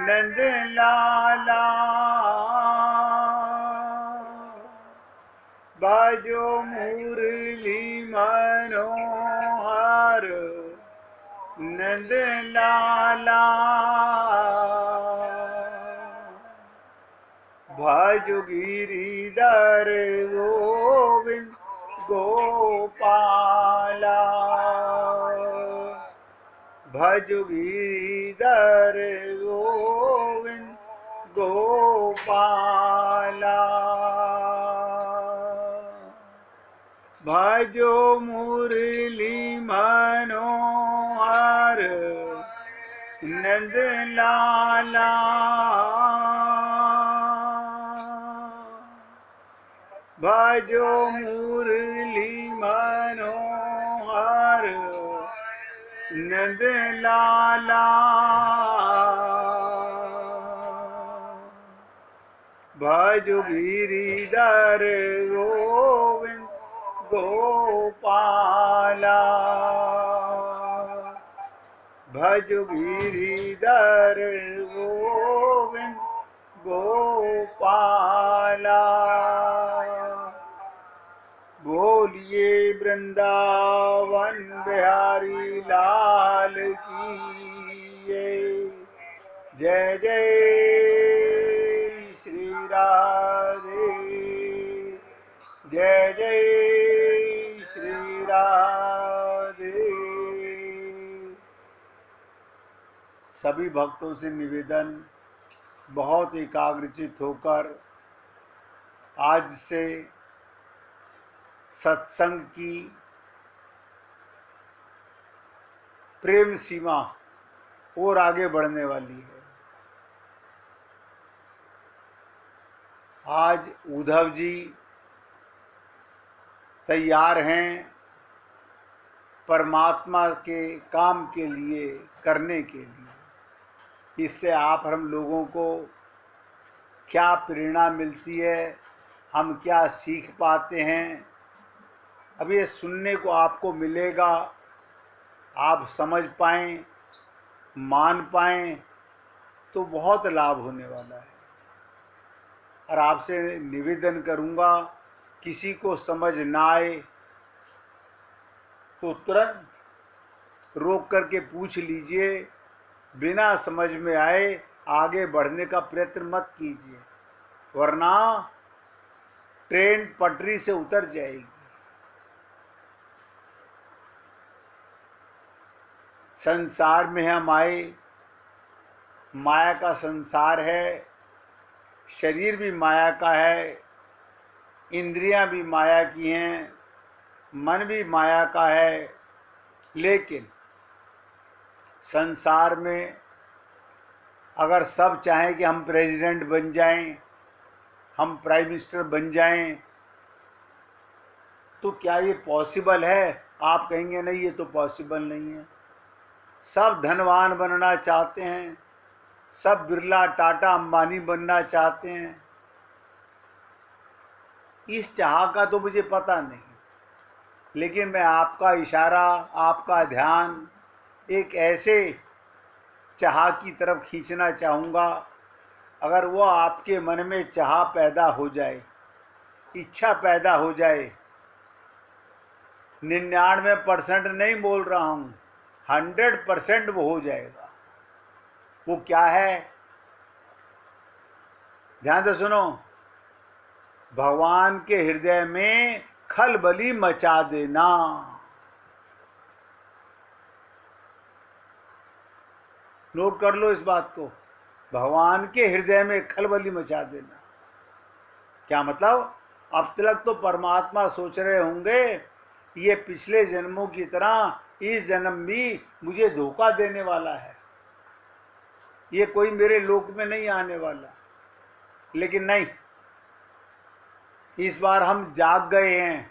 नंद लाला बाजो मुरली मनोहर नंद लाला भजो गिरिधर गोविंद गोपाला भजो गिरिधर गोविंद गोपाला भजो मुरली मनोहर नंद लाला भजो मुरली मनोहर नंद लाला भजो गिरिधर गोविंद गोपाला भजो गिरिधर गोविंद गोपाला बोलिए वृंदावन बिहारी लाल की जय जय श्री राधे जय जय श्री राधे। सभी भक्तों से निवेदन, बहुत एकाग्रचित होकर आज से सत्संग की प्रेम सीमा और आगे बढ़ने वाली है। आज उद्धव जी तैयार हैं परमात्मा के काम के लिए, करने के लिए। इससे आप हम लोगों को क्या प्रेरणा मिलती है, हम क्या सीख पाते हैं, अब ये सुनने को आपको मिलेगा। आप समझ पाएँ, मान पाएँ तो बहुत लाभ होने वाला है। और आपसे निवेदन करूँगा, किसी को समझ ना आए तो तुरंत रोक करके पूछ लीजिए। बिना समझ में आए आगे बढ़ने का प्रयत्न मत कीजिए, वरना ट्रेन पटरी से उतर जाएगी। संसार में हम आए, माया का संसार है, शरीर भी माया का है, इंद्रियां भी माया की हैं, मन भी माया का है। लेकिन संसार में अगर सब चाहें कि हम प्रेसिडेंट बन जाएं, हम प्राइम मिनिस्टर बन जाएं, तो क्या ये पॉसिबल है? आप कहेंगे नहीं, ये तो पॉसिबल नहीं है। सब धनवान बनना चाहते हैं, सब बिरला टाटा अंबानी बनना चाहते हैं। इस चाह का तो मुझे पता नहीं, लेकिन मैं आपका इशारा, आपका ध्यान एक ऐसे चाह की तरफ खींचना चाहूँगा। अगर वो आपके मन में चाह पैदा हो जाए, इच्छा पैदा हो जाए, 99% नहीं बोल रहा हूँ, 100% वो हो जाएगा। वो क्या है? ध्यान से सुनो। भगवान के हृदय में खलबली मचा देना। नोट कर लो इस बात को। भगवान के हृदय में खलबली मचा देना। क्या मतलब? अब तक तो परमात्मा सोच रहे होंगे ये पिछले जन्मों की तरह इस जन्म भी मुझे धोखा देने वाला है, ये कोई मेरे लोक में नहीं आने वाला। लेकिन नहीं, इस बार हम जाग गए हैं,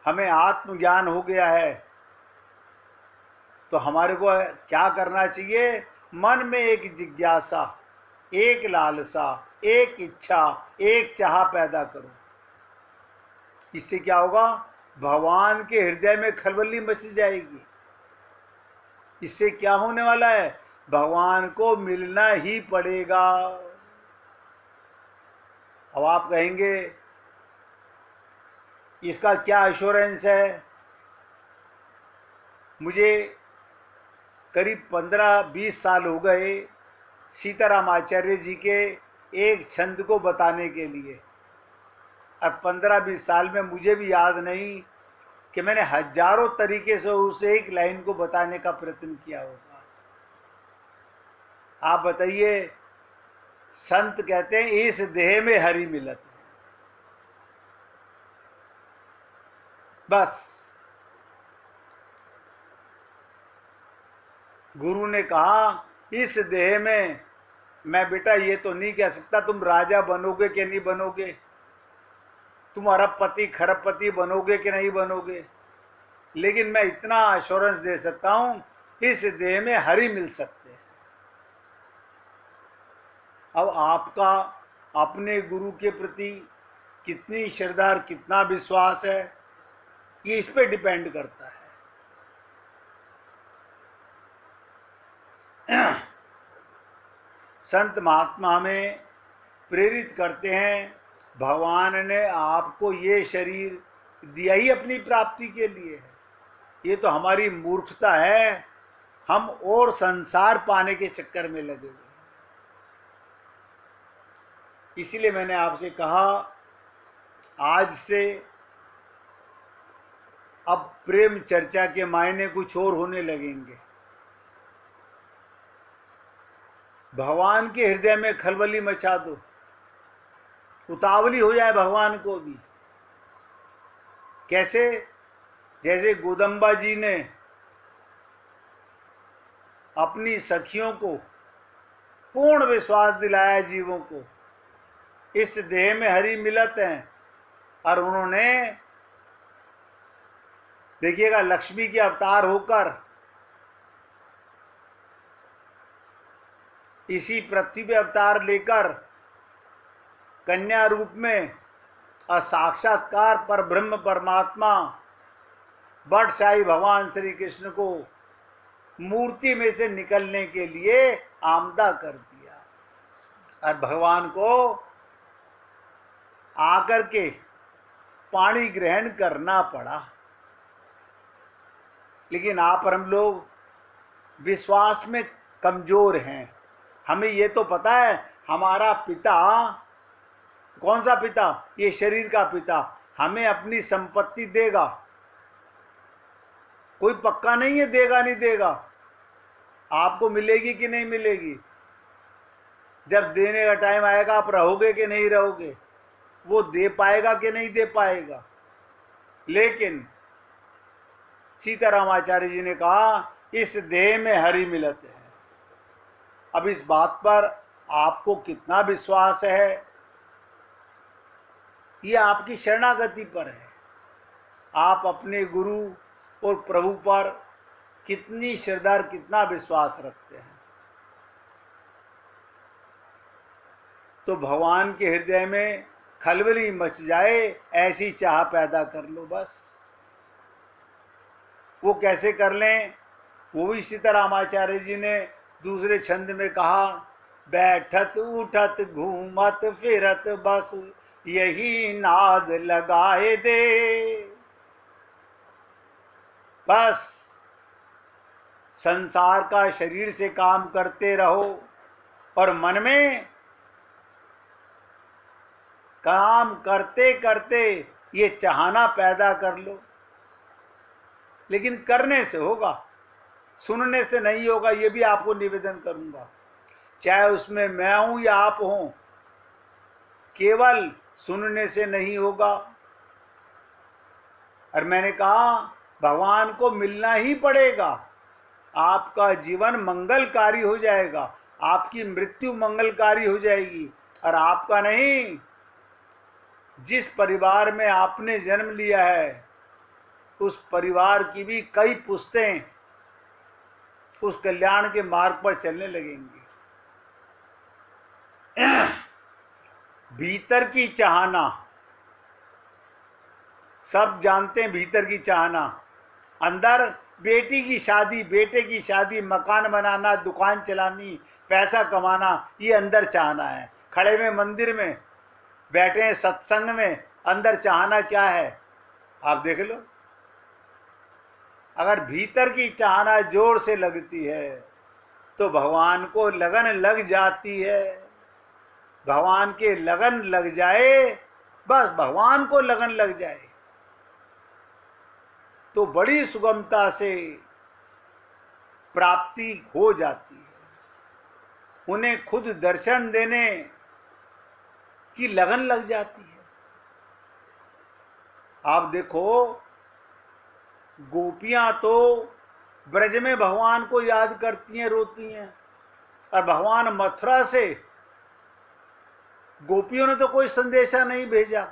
हमें आत्मज्ञान हो गया है। तो हमारे को क्या करना चाहिए? मन में एक जिज्ञासा, एक लालसा, एक इच्छा, एक चाह पैदा करो। इससे क्या होगा? भगवान के हृदय में खलबली मच जाएगी। इससे क्या होने वाला है? भगवान को मिलना ही पड़ेगा। अब आप कहेंगे इसका क्या एश्योरेंस है? मुझे करीब 15-20 साल हो गए सीताराम आचार्य जी के एक छंद को बताने के लिए, और 15-20 साल में मुझे भी याद नहीं कि मैंने हजारों तरीके से उस एक लाइन को बताने का प्रयत्न किया होगा। आप बताइए, संत कहते हैं इस देह में हरि मिलत है। बस गुरु ने कहा इस देह में मैं बेटा ये तो नहीं कह सकता तुम राजा बनोगे कि नहीं बनोगे, तुम अरबपति खरबपति बनोगे कि नहीं बनोगे, लेकिन मैं इतना एश्योरेंस दे सकता हूं इस देह में हरि मिल सकते हैं। अब आपका अपने गुरु के प्रति कितनी श्रद्धा, कितना विश्वास है, ये इस पे डिपेंड करता है। संत महात्मा हमें प्रेरित करते हैं, भगवान ने आपको ये शरीर दिया ही अपनी प्राप्ति के लिए है। ये तो हमारी मूर्खता है, हम और संसार पाने के चक्कर में लगे हुए। इसलिए मैंने आपसे कहा आज से अब प्रेम चर्चा के मायने कुछ और होने लगेंगे। भगवान के हृदय में खलबली मचा दो, उतावली हो जाए भगवान को भी। कैसे? जैसे गोदम्बा जी ने अपनी सखियों को पूर्ण विश्वास दिलाया जीवों को, इस देह में हरि मिलत हैं, और उन्होंने देखिएगा लक्ष्मी के अवतार होकर इसी पृथ्वी पे अवतार लेकर कन्या रूप में और साक्षात्कार पर ब्रह्म परमात्मा बटशाही भगवान श्री कृष्ण को मूर्ति में से निकलने के लिए आमदा कर दिया, और भगवान को आकर के पानी ग्रहण करना पड़ा। लेकिन आप और हम लोग विश्वास में कमजोर हैं। हमें ये तो पता है हमारा पिता, कौन सा पिता? ये शरीर का पिता हमें अपनी संपत्ति देगा, कोई पक्का नहीं है देगा नहीं देगा। आपको मिलेगी कि नहीं मिलेगी, जब देने का टाइम आएगा आप रहोगे कि नहीं रहोगे, वो दे पाएगा कि नहीं दे पाएगा। लेकिन सीताराम आचार्य जी ने कहा इस देह में हरि मिलत है। अब इस बात पर आपको कितना विश्वास है, ये आपकी शरणागति पर है। आप अपने गुरु और प्रभु पर कितनी श्रद्धा, कितना विश्वास रखते हैं। तो भगवान के हृदय में खलबली मच जाए ऐसी चाह पैदा कर लो बस। वो कैसे कर लें? वो भी सीतारामाचार्य जी ने दूसरे छंद में कहा, बैठत उठत घूमत फिरत बस यही नाद लगाए दे। बस संसार का शरीर से काम करते रहो और मन में काम करते करते ये चाहना पैदा कर लो। लेकिन करने से होगा, सुनने से नहीं होगा। ये भी आपको निवेदन करूंगा, चाहे उसमें मैं हूं या आप हों, केवल सुनने से नहीं होगा। और मैंने कहा भगवान को मिलना ही पड़ेगा। आपका जीवन मंगलकारी हो जाएगा, आपकी मृत्यु मंगलकारी हो जाएगी। और आपका नहीं, जिस परिवार में आपने जन्म लिया है उस परिवार की भी कई पुश्तें उस कल्याण के मार्ग पर चलने लगेंगी। भीतर की चाहना, सब जानते हैं भीतर की चाहना, अंदर बेटी की शादी, बेटे की शादी, मकान बनाना, दुकान चलानी, पैसा कमाना, ये अंदर चाहना है। खड़े में मंदिर में, बैठे हैं सत्संग में, अंदर चाहना क्या है आप देख लो। अगर भीतर की चाहना जोर से लगती है तो भगवान को लगन लग जाती है। भगवान के लगन लग जाए, बस भगवान को लगन लग जाए तो बड़ी सुगमता से प्राप्ति हो जाती है। उन्हें खुद दर्शन देने की लगन लग जाती है। आप देखो, गोपियां तो ब्रज में भगवान को याद करती हैं, रोती हैं, और भगवान मथुरा से गोपियों ने तो कोई संदेशा नहीं भेजा,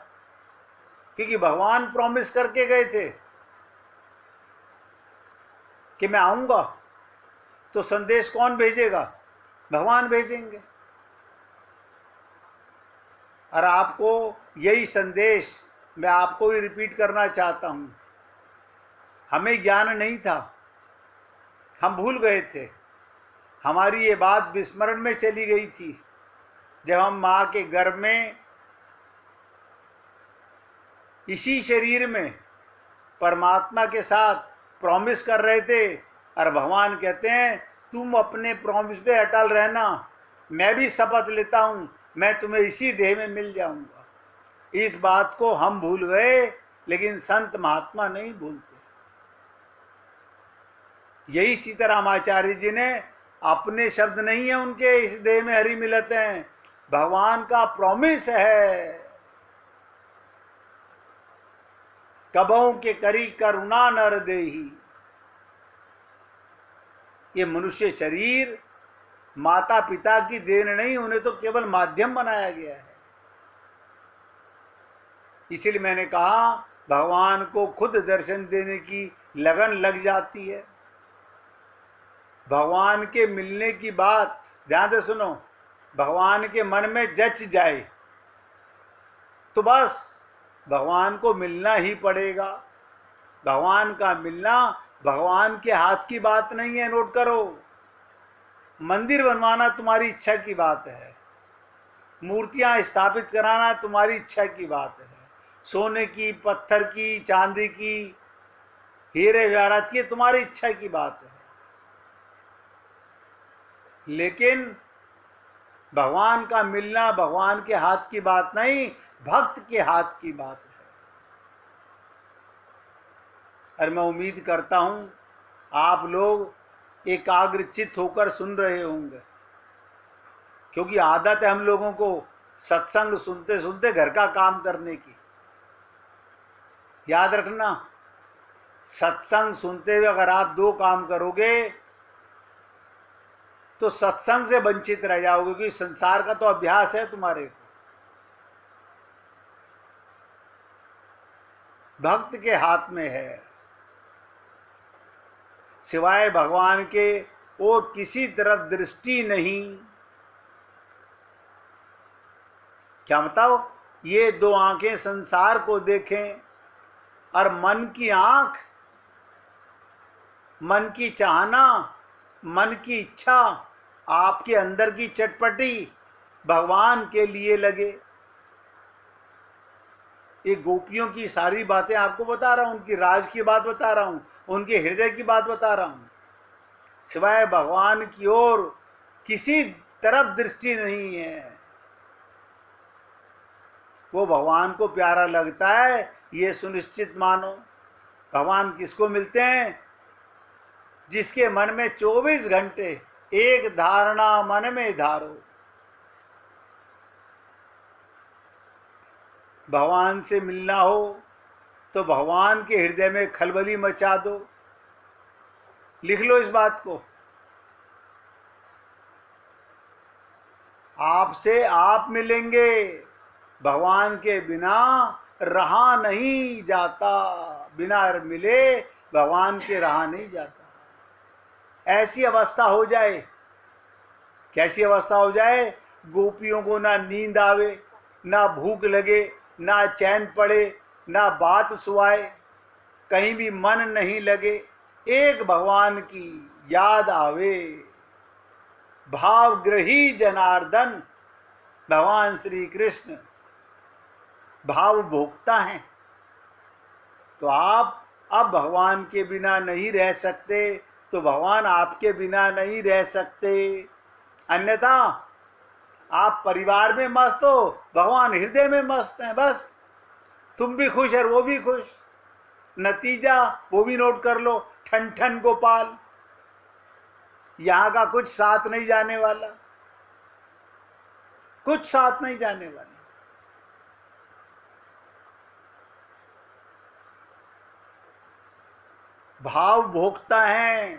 क्योंकि भगवान प्रॉमिस करके गए थे कि मैं आऊंगा। तो संदेश कौन भेजेगा? भगवान भेजेंगे। और आपको यही संदेश मैं आपको भी रिपीट करना चाहता हूं। हमें ज्ञान नहीं था, हम भूल गए थे, हमारी ये बात विस्मरण में चली गई थी जब हम माँ के गर्भ में इसी शरीर में परमात्मा के साथ प्रॉमिस कर रहे थे, और भगवान कहते हैं तुम अपने प्रॉमिस पे अटल रहना, मैं भी शपथ लेता हूं मैं तुम्हें इसी देह में मिल जाऊंगा। इस बात को हम भूल गए, लेकिन संत महात्मा नहीं भूलते। यही सीताराम आचार्य जी ने, अपने शब्द नहीं है उनके, इस देह में हरि मिलत हैं, भगवान का प्रॉमिस है। कबहू के करी करुणा नर देही। ये मनुष्य शरीर माता पिता की देन नहीं, उन्हें तो केवल माध्यम बनाया गया है। इसलिए मैंने कहा भगवान को खुद दर्शन देने की लगन लग जाती है। भगवान के मिलने की बात ध्यान से सुनो, भगवान के मन में जच जाए तो बस भगवान को मिलना ही पड़ेगा। भगवान का मिलना भगवान के हाथ की बात नहीं है, नोट करो। मंदिर बनवाना तुम्हारी इच्छा की बात है, मूर्तियां स्थापित कराना तुम्हारी इच्छा की बात है, सोने की, पत्थर की, चांदी की, हीरे जवाहरात की, तुम्हारी इच्छा की बात है। लेकिन भगवान का मिलना भगवान के हाथ की बात नहीं, भक्त के हाथ की बात है। और मैं उम्मीद करता हूं आप लोग एकाग्रचित होकर सुन रहे होंगे, क्योंकि आदत है हम लोगों को सत्संग सुनते सुनते घर का काम करने की। याद रखना, सत्संग सुनते हुए अगर आप दो काम करोगे तो सत्संग से वंचित रह जाओगे, क्योंकि संसार का तो अभ्यास है तुम्हारे को। भक्त के हाथ में है, सिवाय भगवान के और किसी तरफ दृष्टि नहीं। क्या मतलब? ये दो आंखें संसार को देखें, और मन की आंख, मन की चाहना, मन की इच्छा, आपके अंदर की चटपटी भगवान के लिए लगे। ये गोपियों की सारी बातें आपको बता रहा हूं, उनकी राज की बात बता रहा हूं, उनके हृदय की बात बता रहा हूं। सिवाय भगवान की ओर किसी तरफ दृष्टि नहीं है। वो भगवान को प्यारा लगता है, ये सुनिश्चित मानो। भगवान किसको मिलते हैं? जिसके मन में 24 घंटे एक धारणा मन में धारो। भगवान से मिलना हो तो भगवान के हृदय में खलबली मचा दो। लिख लो इस बात को। आपसे आप मिलेंगे, भगवान के बिना रहा नहीं जाता। बिना मिले भगवान के रहा नहीं जाता। ऐसी अवस्था हो जाए। कैसी अवस्था हो जाए? गोपियों को ना नींद आवे, ना भूख लगे, ना चैन पड़े, ना बात सुहाए, कहीं भी मन नहीं लगे, एक भगवान की याद आवे, भावग्रही जनार्दन। भगवान श्री कृष्ण भाव भोक्ता हैं। तो आप अब भगवान के बिना नहीं रह सकते, तो भगवान आपके बिना नहीं रह सकते। अन्यथा आप परिवार में मस्त हो, भगवान हृदय में मस्त हैं। बस तुम भी खुश और वो भी खुश। नतीजा वो भी नोट कर लो, ठन ठन गोपाल। यहां का कुछ साथ नहीं जाने वाला, कुछ साथ नहीं जाने वाला। भाव भोगता है,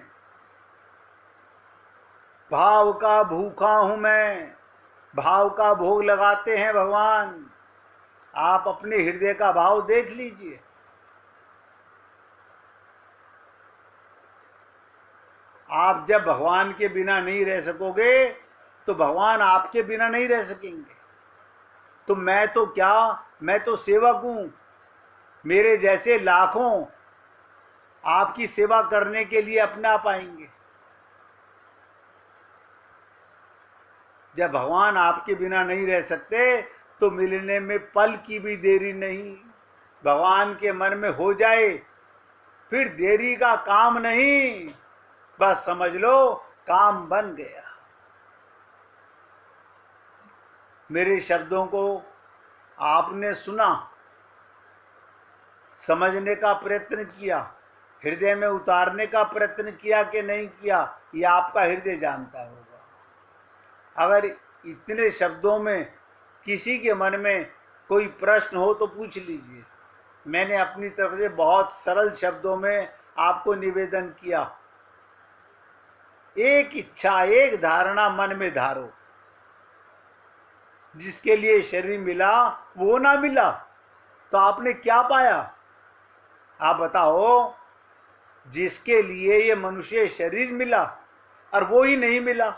भाव का भूखा हूं मैं। भाव का भोग लगाते हैं भगवान। आप अपने हृदय का भाव देख लीजिए। आप जब भगवान के बिना नहीं रह सकोगे तो भगवान आपके बिना नहीं रह सकेंगे। तो मैं तो क्या, मैं तो सेवक हूं। मेरे जैसे लाखों आपकी सेवा करने के लिए अपना पाएंगे। जब भगवान आपके बिना नहीं रह सकते तो मिलने में पल की भी देरी नहीं। भगवान के मन में हो जाए फिर देरी का काम नहीं, बस समझ लो काम बन गया। मेरे शब्दों को आपने सुना, समझने का प्रयत्न किया, हृदय में उतारने का प्रयत्न किया कि नहीं किया, ये आपका हृदय जानता होगा। अगर इतने शब्दों में किसी के मन में कोई प्रश्न हो तो पूछ लीजिए। मैंने अपनी तरफ से बहुत सरल शब्दों में आपको निवेदन किया। एक इच्छा, एक धारणा मन में धारो। जिसके लिए शरीर मिला वो ना मिला तो आपने क्या पाया? आप बताओ। जिसके लिए ये मनुष्य शरीर मिला और वो ही नहीं मिला,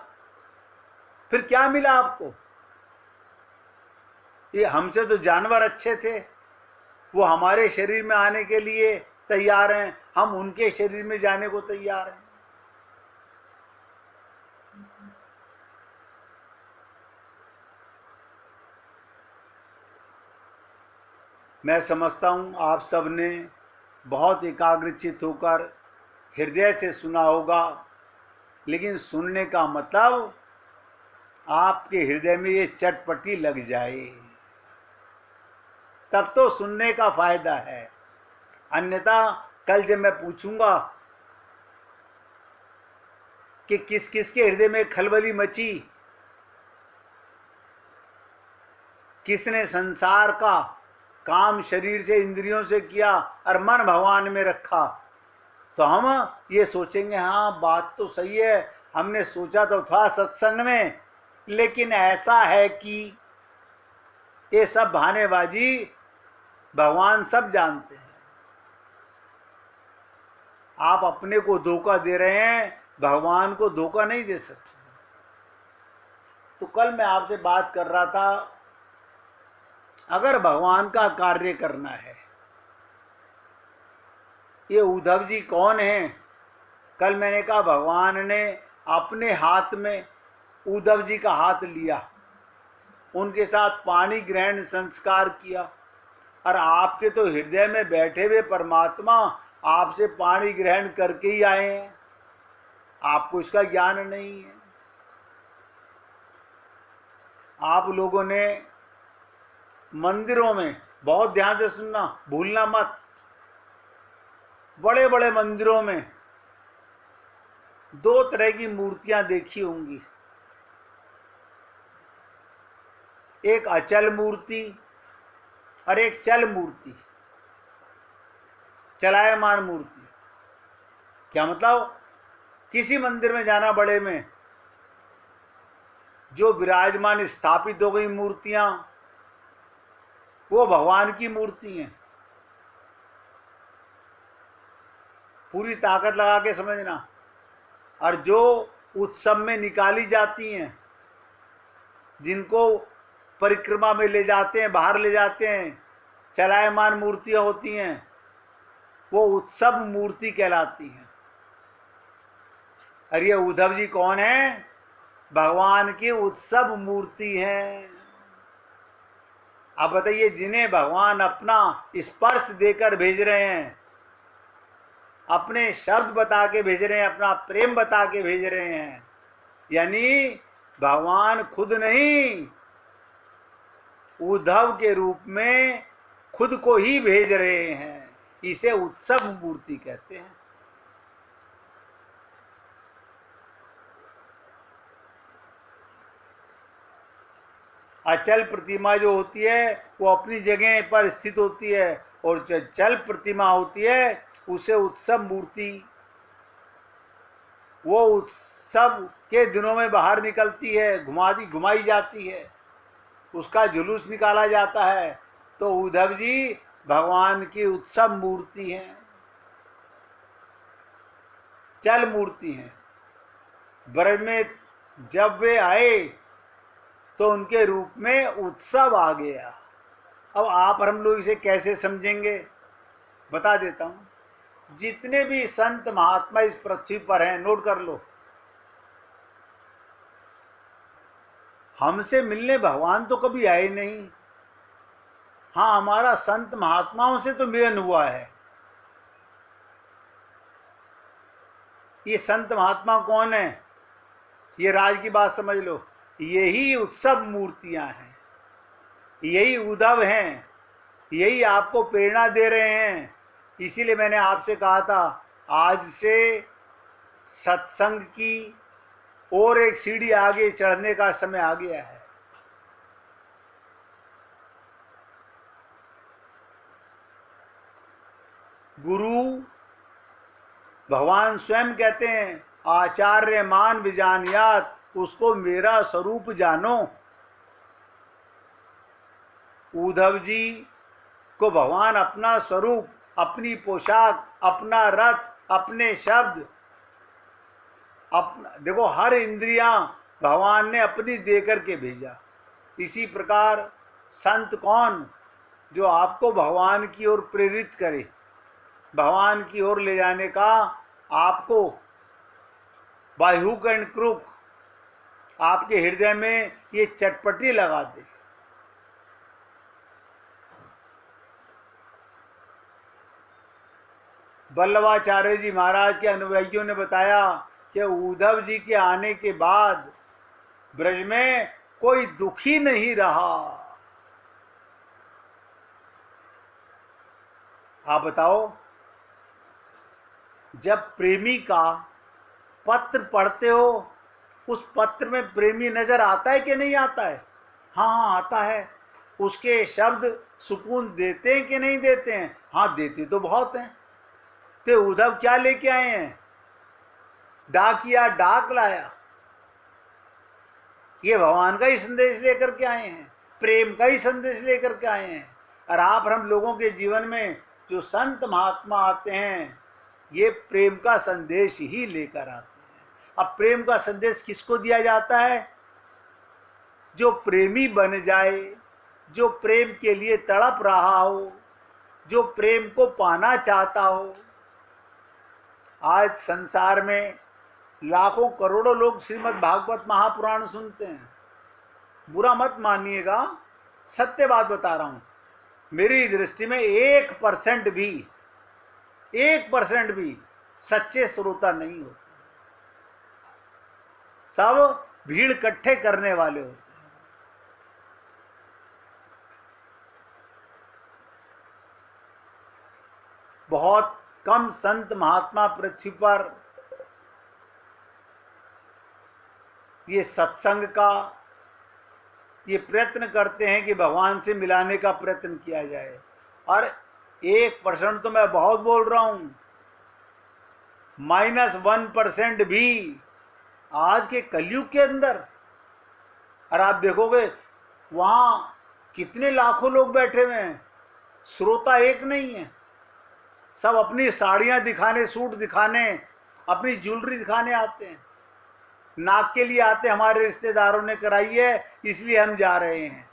फिर क्या मिला आपको? ये हमसे तो जानवर अच्छे थे, वो हमारे शरीर में आने के लिए तैयार हैं, हम उनके शरीर में जाने को तैयार हैं। मैं समझता हूँ आप सब ने बहुत एकाग्रचित होकर हृदय से सुना होगा, लेकिन सुनने का मतलब आपके हृदय में ये चटपटी लग जाए, तब तो सुनने का फायदा है। अन्यथा कल जब मैं पूछूंगा कि किस किस के हृदय में खलबली मची, किसने संसार का काम शरीर से इंद्रियों से किया और मन भगवान में रखा, तो हम ये सोचेंगे हाँ बात तो सही है, हमने सोचा तो था सत्संग में, लेकिन ऐसा है कि ये सब बहानेबाजी भगवान सब जानते हैं। आप अपने को धोखा दे रहे हैं, भगवान को धोखा नहीं दे सकते। तो कल मैं आपसे बात कर रहा था, अगर भगवान का कार्य करना है, ये उद्धव जी कौन हैं? कल मैंने कहा भगवान ने अपने हाथ में उद्धव जी का हाथ लिया, उनके साथ पाणी ग्रहण संस्कार किया, और आपके तो हृदय में बैठे हुए परमात्मा आपसे पाणी ग्रहण करके ही आए हैं। आपको इसका ज्ञान नहीं है। आप लोगों ने मंदिरों में, बहुत ध्यान से सुनना, भूलना मत, बड़े बड़े मंदिरों में दो तरह की मूर्तियां देखी होंगी। एक अचल मूर्ति और एक चल मूर्ति, चलायमान मूर्ति। क्या मतलब? किसी मंदिर में जाना बड़े में, जो विराजमान स्थापित हो गई मूर्तियां वो भगवान की मूर्ति हैं। पूरी ताकत लगा के समझना। और जो उत्सव में निकाली जाती हैं, जिनको परिक्रमा में ले जाते हैं, बाहर ले जाते हैं, चलायमान मूर्तियां होती हैं, वो उत्सव मूर्ति कहलाती हैं। अरे ये उद्धव जी कौन है? भगवान की उत्सव मूर्ति है। आप बताइए, जिन्हें भगवान अपना स्पर्श देकर भेज रहे हैं, अपने शब्द बता के भेज रहे हैं, अपना प्रेम बता के भेज रहे हैं, यानी भगवान खुद नहीं, उद्धव के रूप में खुद को ही भेज रहे हैं। इसे उत्सव मूर्ति कहते हैं। अचल प्रतिमा जो होती है वो अपनी जगह पर स्थित होती है, और जो चल प्रतिमा होती है उसे उत्सव मूर्ति, वो उत्सव के दिनों में बाहर निकलती है, घुमाई जाती है, उसका जुलूस निकाला जाता है। तो उद्धव जी भगवान की उत्सव मूर्ति हैं, चल मूर्ति हैं। ब्रज में जब वे आए तो उनके रूप में उत्सव आ गया। अब आप और हम लोग इसे कैसे समझेंगे, बता देता हूं। जितने भी संत महात्मा इस पृथ्वी पर हैं, नोट कर लो, हमसे मिलने भगवान तो कभी आए नहीं। हाँ, हमारा संत महात्माओं से तो मिलन हुआ है। ये संत महात्मा कौन है? ये राज की बात समझ लो, यही उत्सव मूर्तियां हैं, यही उद्धव हैं, यही आपको प्रेरणा दे रहे हैं। इसीलिए मैंने आपसे कहा था, आज से सत्संग की और एक सीढ़ी आगे चढ़ने का समय आ गया है। गुरु भगवान स्वयं कहते हैं, आचार्य मान विजानियात, उसको मेरा स्वरूप जानो। उद्धव जी को भगवान अपना स्वरूप, अपनी पोशाक, अपना रथ, अपने शब्द, अपना, देखो हर इंद्रियां भगवान ने अपनी देकर के भेजा। इसी प्रकार संत कौन? जो आपको भगवान की ओर प्रेरित करे, भगवान की ओर ले जाने का, आपको बाय हुक एंड क्रुक आपके हृदय में ये चटपटी लगा दे। वल्लभाचार्य जी महाराज के अनुयायियों ने बताया कि उद्धव जी के आने के बाद ब्रज में कोई दुखी नहीं रहा। आप बताओ, जब प्रेमी का पत्र पढ़ते हो, उस पत्र में प्रेमी नजर आता है कि नहीं आता है? हाँ, आता है। उसके शब्द सुकून देते हैं कि नहीं देते हैं? हाँ, देते तो बहुत हैं। तो उद्धव क्या लेके आए हैं? डाकिया डाक लाया। ये भगवान का ही संदेश लेकर के आए हैं, प्रेम का ही संदेश लेकर के आए हैं। और आप हम लोगों के जीवन में जो संत महात्मा आते हैं, ये प्रेम का संदेश ही लेकर आते हैं। अब प्रेम का संदेश किसको दिया जाता है? जो प्रेमी बन जाए, जो प्रेम के लिए तड़प रहा हो, जो प्रेम को पाना चाहता हो। आज संसार में लाखों करोड़ों लोग श्रीमद् भागवत महापुराण सुनते हैं। बुरा मत मानिएगा, सत्य बात बता रहा हूं। मेरी दृष्टि में 1% भी सच्चे श्रोता नहीं होते, सब भीड़ इकट्ठे करने वाले होते हैं। बहुत कम संत महात्मा पृथ्वी पर ये सत्संग का ये प्रयत्न करते हैं कि भगवान से मिलाने का प्रयत्न किया जाए। और 1% तो मैं बहुत बोल रहा हूं, -1% भी आज के कलयुग के अंदर। और आप देखोगे वहां कितने लाखों लोग बैठे हुए हैं, श्रोता एक नहीं है। सब अपनी साड़ियां दिखाने, सूट दिखाने, अपनी ज्वेलरी दिखाने आते हैं। नाक के लिए आते, हमारे रिश्तेदारों ने कराई है इसलिए हम जा रहे हैं।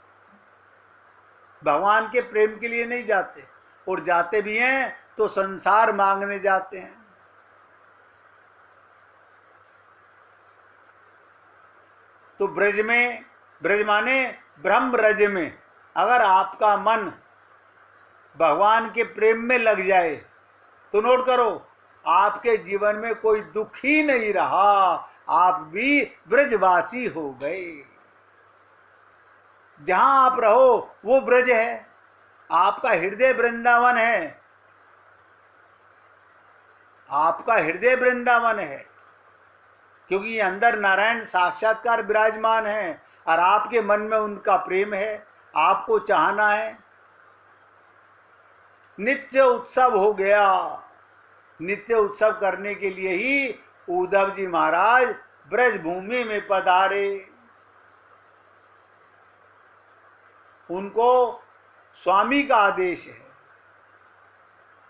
भगवान के प्रेम के लिए नहीं जाते, और जाते भी हैं तो संसार मांगने जाते हैं। तो ब्रज माने ब्रह्म रज में अगर आपका मन भगवान के प्रेम में लग जाए तो नोट करो, आपके जीवन में कोई दुख ही नहीं रहा, आप भी ब्रजवासी हो गए। जहां आप रहो वो ब्रज है, आपका हृदय वृंदावन है, आपका हृदय वृंदावन है, क्योंकि अंदर नारायण साक्षात्कार विराजमान है और आपके मन में उनका प्रेम है, आपको चाहना है। नित्य उत्सव हो गया। नित्य उत्सव करने के लिए ही उद्धव जी महाराज ब्रज भूमि में पधारे। उनको स्वामी का आदेश है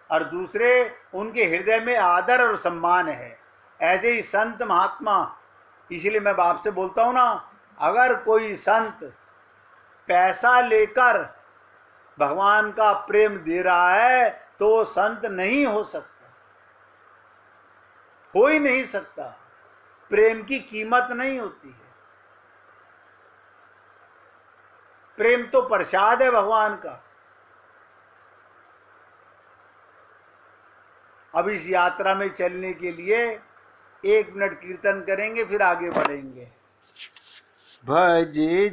और दूसरे उनके हृदय में आदर और सम्मान है। ऐसे ही संत महात्मा, इसलिए मैं आपसे बोलता हूं ना, अगर कोई संत पैसा लेकर भगवान का प्रेम दे रहा है तो वो संत नहीं हो सकता, हो ही नहीं सकता। प्रेम की कीमत नहीं होती है। प्रेम तो प्रसाद है भगवान का। अब इस यात्रा में चलने के लिए 1 मिनट कीर्तन करेंगे, फिर आगे बढ़ेंगे। भजे